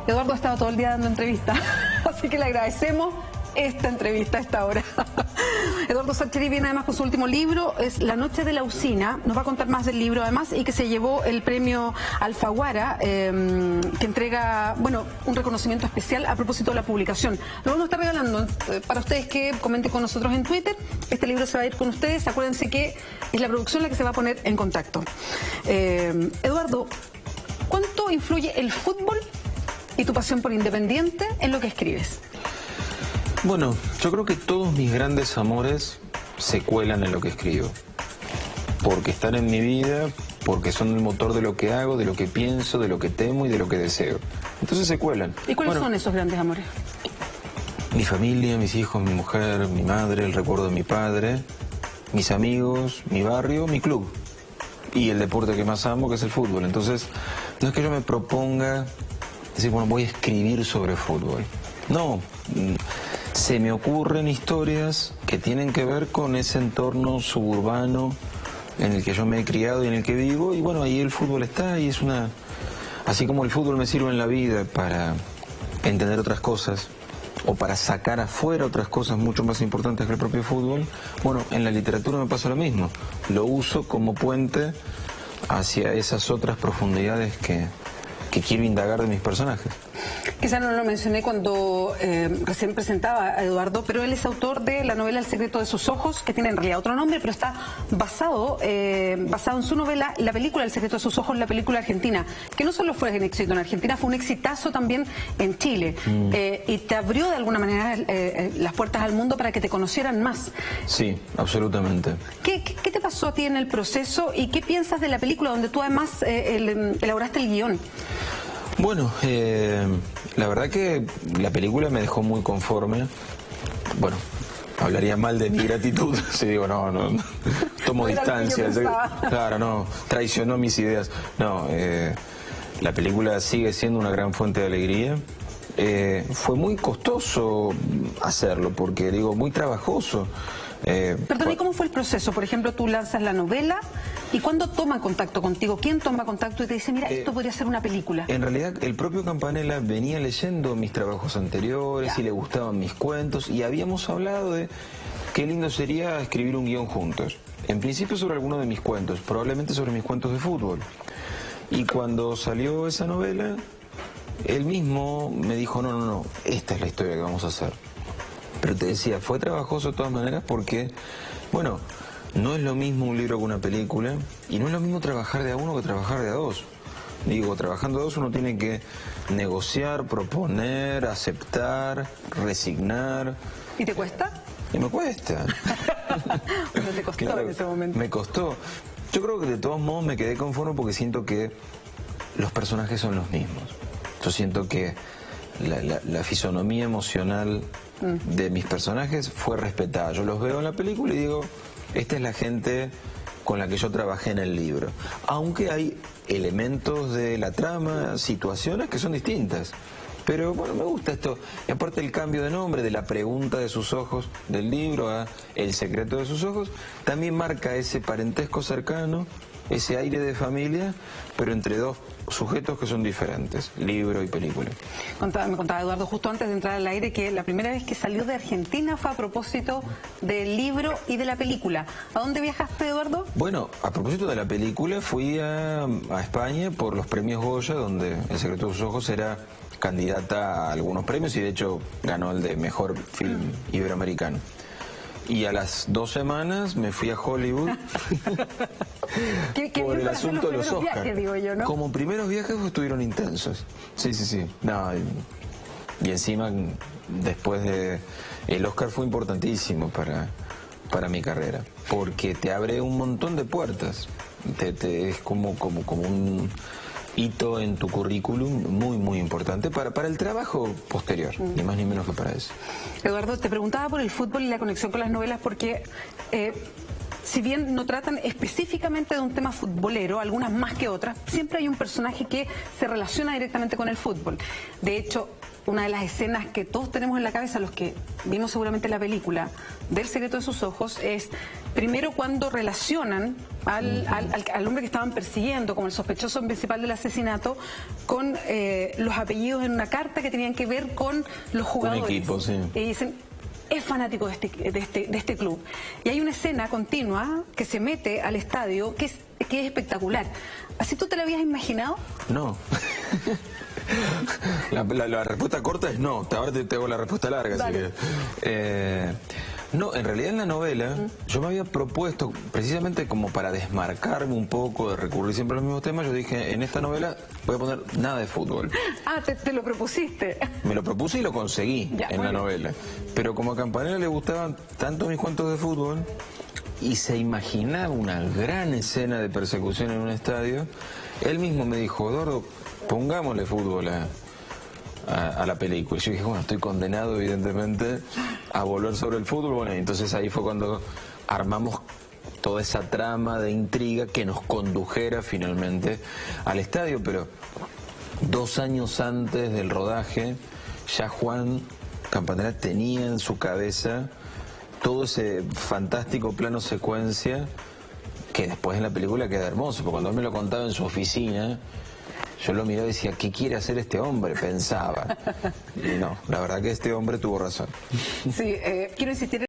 Eduardo ha estado todo el día dando entrevistas, así que le agradecemos esta entrevista a esta hora. Eduardo Sacheri viene además con su último libro, es La noche de la usina. Nos va a contar más del libro además, y que se llevó el premio Alfaguara, que entrega, bueno, un reconocimiento especial a propósito de la publicación. Lo vamos a estar regalando para ustedes que comenten con nosotros en Twitter. Este libro se va a ir con ustedes. Acuérdense que es la producción la que se va a poner en contacto. Eduardo, ¿cuánto influye el fútbol y tu pasión por Independiente en lo que escribes? Bueno, yo creo que todos mis grandes amores se cuelan en lo que escribo. Porque están en mi vida, porque son el motor de lo que hago, de lo que pienso, de lo que temo y de lo que deseo. Entonces se cuelan. ¿Y cuáles son esos grandes amores? Mi familia, mis hijos, mi mujer, mi madre, el recuerdo de mi padre, mis amigos, mi barrio, mi club. Y el deporte que más amo, que es el fútbol. Entonces, no es que yo me proponga decir, bueno, voy a escribir sobre fútbol. No, se me ocurren historias que tienen que ver con ese entorno suburbano en el que yo me he criado y en el que vivo, y bueno, ahí el fútbol está, y es una... Así como el fútbol me sirve en la vida para entender otras cosas, o para sacar afuera otras cosas mucho más importantes que el propio fútbol, bueno, en la literatura me pasa lo mismo. Lo uso como puente hacia esas otras profundidades que quiero indagar de mis personajes. Quizá no lo mencioné cuando recién presentaba a Eduardo, pero él es autor de la novela El secreto de sus ojos, que tiene en realidad otro nombre, pero está basado en su novela, la película El secreto de sus ojos, la película argentina, que no solo fue un éxito en Argentina, fue un exitazo también en Chile, y te abrió de alguna manera las puertas al mundo para que te conocieran más. Sí, absolutamente. ¿Qué te pasó a ti en el proceso y qué piensas de la película, donde tú además elaboraste el guión? Bueno, la verdad que la película me dejó muy conforme. Bueno, hablaría mal de mi gratitud si digo, no, tomo distancia. Claro, no, traicionó mis ideas. No, la película sigue siendo una gran fuente de alegría. Fue muy costoso hacerlo, porque digo, muy trabajoso. Perdón, ¿y cómo fue el proceso? Por ejemplo, tú lanzas la novela, ¿y cuándo toman contacto contigo? ¿Quién toma contacto y te dice, mira, esto podría ser una película? En realidad, el propio Campanella venía leyendo mis trabajos anteriores y le gustaban mis cuentos, y habíamos hablado de qué lindo sería escribir un guión juntos. En principio sobre alguno de mis cuentos, probablemente sobre mis cuentos de fútbol. Y cuando salió esa novela, él mismo me dijo, no, esta es la historia que vamos a hacer. Pero te decía, fue trabajoso de todas maneras porque, bueno, no es lo mismo un libro que una película, y no es lo mismo trabajar de a uno que trabajar de a dos. Digo, trabajando de a dos uno tiene que negociar, proponer, aceptar, resignar. ¿Y te cuesta? Y me cuesta. Bueno, te costó claro, en ese momento. Me costó. Yo creo que de todos modos me quedé conforme porque siento que los personajes son los mismos. Yo siento que la fisonomía emocional de mis personajes fue respetada. Yo los veo en la película y digo, esta es la gente con la que yo trabajé en el libro. Aunque hay elementos de la trama, situaciones que son distintas. Pero bueno, me gusta esto. Y aparte el cambio de nombre, de la pregunta de sus ojos del libro a El secreto de sus ojos, también marca ese parentesco cercano, ese aire de familia, pero entre dos sujetos que son diferentes, libro y película. Me contaba Eduardo justo antes de entrar al aire que la primera vez que salió de Argentina fue a propósito del libro y de la película. ¿A dónde viajaste, Eduardo? Bueno, a propósito de la película, fui a España por los premios Goya, donde El secreto de sus ojos era candidata a algunos premios y de hecho ganó el de mejor film iberoamericano. Y a las 2 semanas me fui a Hollywood por el asunto de los Oscars. ¿No? Como primeros viajes estuvieron intensos. Sí. No, y encima, después de... El Oscar fue importantísimo para mi carrera, porque te abre un montón de puertas. Es como un hito en tu currículum muy importante para el trabajo posterior, ni más ni menos que para eso. Eduardo, te preguntaba por el fútbol y la conexión con las novelas porque si bien no tratan específicamente de un tema futbolero, algunas más que otras, siempre hay un personaje que se relaciona directamente con el fútbol. De hecho, una de las escenas que todos tenemos en la cabeza, los que vimos seguramente la película del secreto de sus ojos, es primero cuando relacionan al hombre que estaban persiguiendo como el sospechoso principal del asesinato con los apellidos en una carta que tenían que ver con los jugadores. Un equipo, sí. Y dicen, es fanático de este club. Y hay una escena continua que se mete al estadio que es espectacular. ¿Así tú te lo habías imaginado? No. La respuesta corta es no. Ahora te hago la respuesta larga. Dale. Así que, no, en realidad en la novela yo me había propuesto, precisamente como para desmarcarme un poco de recurrir siempre a los mismos temas, yo dije, en esta novela voy a poner nada de fútbol. Ah, te lo propusiste. Me lo propuse y lo conseguí en la novela. Pero como a Campanella le gustaban tanto mis cuentos de fútbol y se imaginaba una gran escena de persecución en un estadio, él mismo me dijo, Eduardo, pongámosle fútbol a la película. Y yo dije, bueno, estoy condenado evidentemente a volver sobre el fútbol. Bueno, y entonces ahí fue cuando armamos toda esa trama de intriga que nos condujera finalmente al estadio. Pero 2 años antes del rodaje, ya Juan Campanella tenía en su cabeza todo ese fantástico plano secuencia que después en la película queda hermoso, porque cuando él me lo contaba en su oficina, yo lo miraba y decía, ¿qué quiere hacer este hombre? Pensaba. Y no, la verdad que este hombre tuvo razón. Sí, quiero insistir